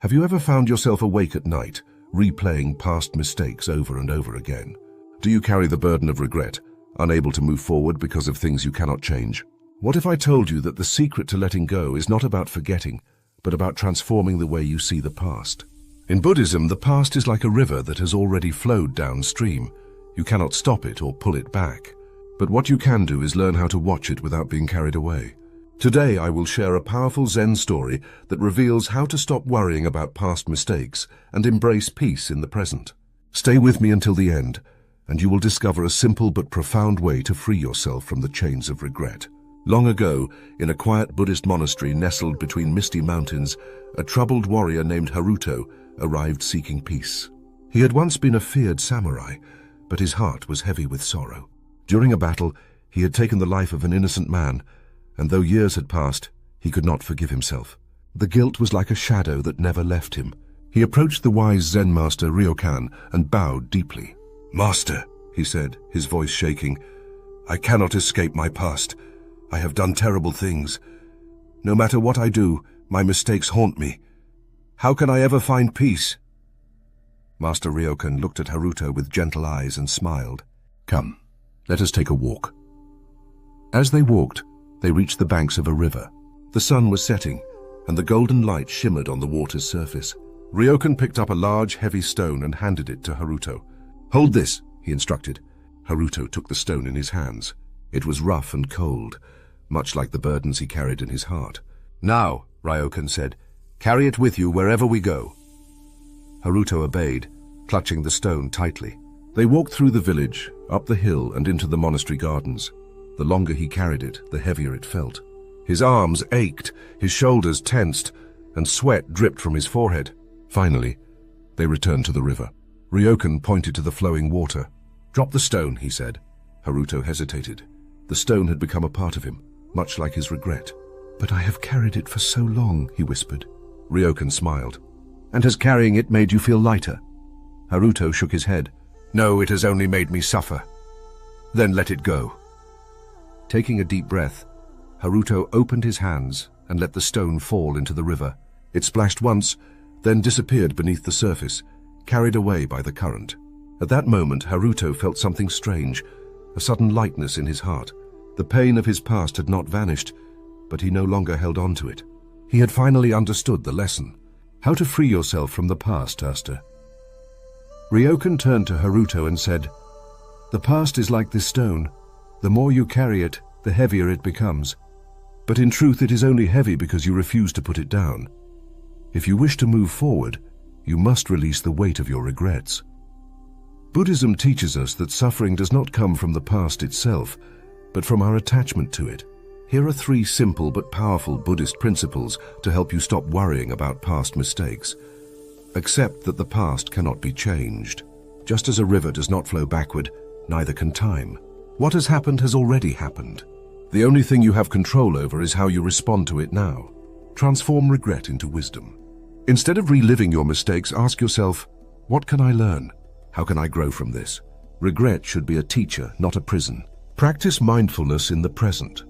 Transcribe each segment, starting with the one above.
Have you ever found yourself awake at night, replaying past mistakes over and over again? Do you carry the burden of regret, unable to move forward because of things you cannot change? What if I told you that the secret to letting go is not about forgetting, but about transforming the way you see the past? In Buddhism, the past is like a river that has already flowed downstream. You cannot stop it or pull it back. But what you can do is learn how to watch it without being carried away. Today, I will share a powerful Zen story that reveals how to stop worrying about past mistakes and embrace peace in the present. Stay with me until the end, and you will discover a simple but profound way to free yourself from the chains of regret. Long ago, in a quiet Buddhist monastery nestled between misty mountains, a troubled warrior named Haruto arrived seeking peace. He had once been a feared samurai, but his heart was heavy with sorrow. During a battle, he had taken the life of an innocent man, and though years had passed, he could not forgive himself. The guilt was like a shadow that never left him. He approached the wise Zen master Ryokan and bowed deeply. "Master," he said, his voice shaking, "I cannot escape my past. I have done terrible things. No matter what I do, my mistakes haunt me. How can I ever find peace?" Master Ryokan looked at Haruto with gentle eyes and smiled. "Come, let us take a walk." As they walked, they reached the banks of a river. The sun was setting, and the golden light shimmered on the water's surface. Ryokan picked up a large, heavy stone and handed it to Haruto. "Hold this," he instructed. Haruto took the stone in his hands. It was rough and cold, much like the burdens he carried in his heart. "Now," Ryokan said, "carry it with you wherever we go." Haruto obeyed, clutching the stone tightly. They walked through the village, up the hill and into the monastery gardens. The longer he carried it, the heavier it felt. His arms ached, his shoulders tensed, and sweat dripped from his forehead. Finally, they returned to the river. Ryokan pointed to the flowing water. "Drop the stone," he said. Haruto hesitated. The stone had become a part of him, much like his regret. "But I have carried it for so long," he whispered. Ryokan smiled. "And has carrying it made you feel lighter?" Haruto shook his head. "No, it has only made me suffer." "Then let it go." Taking a deep breath, Haruto opened his hands and let the stone fall into the river. It splashed once, then disappeared beneath the surface, carried away by the current. At that moment, Haruto felt something strange, a sudden lightness in his heart. The pain of his past had not vanished, but he no longer held on to it. He had finally understood the lesson. How to free yourself from the past, Asta. Ryokan turned to Haruto and said, "The past is like this stone. The more you carry it, the heavier it becomes. But in truth, it is only heavy because you refuse to put it down. If you wish to move forward, you must release the weight of your regrets." Buddhism teaches us that suffering does not come from the past itself, but from our attachment to it. Here are 3 simple but powerful Buddhist principles to help you stop worrying about past mistakes. Accept that the past cannot be changed. Just as a river does not flow backward, neither can time. What has already happened. The only thing you have control over is how you respond to it now. Transform regret into wisdom. Instead of reliving your mistakes, ask yourself, what can I learn? How can I grow from this? Regret should be a teacher, not a prison. Practice mindfulness in the present.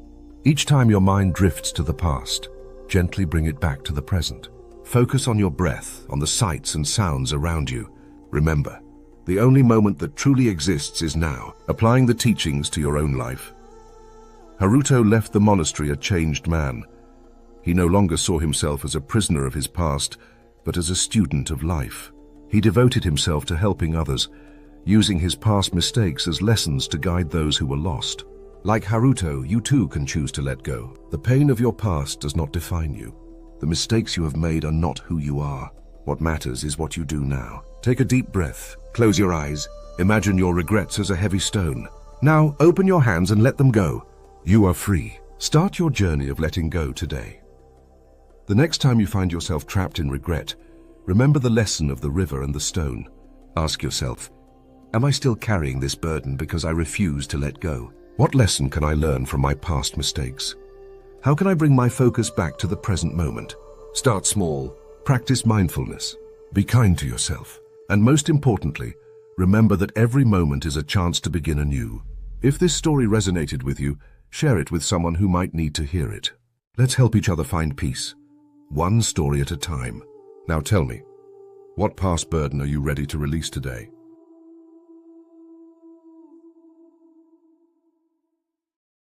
Each time your mind drifts to the past, gently bring it back to the present. Focus on your breath, on the sights and sounds around you. Remember, the only moment that truly exists is now, applying the teachings to your own life. Haruto left the monastery a changed man. He no longer saw himself as a prisoner of his past, but as a student of life. He devoted himself to helping others, using his past mistakes as lessons to guide those who were lost. Like Haruto, you too can choose to let go. The pain of your past does not define you. The mistakes you have made are not who you are. What matters is what you do now. Take a deep breath, close your eyes, imagine your regrets as a heavy stone. Now open your hands and let them go. You are free. Start your journey of letting go today. The next time you find yourself trapped in regret, remember the lesson of the river and the stone. Ask yourself, am I still carrying this burden because I refuse to let go? What lesson can I learn from my past mistakes? How can I bring my focus back to the present moment? Start small, practice mindfulness, be kind to yourself, and most importantly, remember that every moment is a chance to begin anew. If this story resonated with you, share it with someone who might need to hear it. Let's help each other find peace, one story at a time. Now tell me, what past burden are you ready to release today?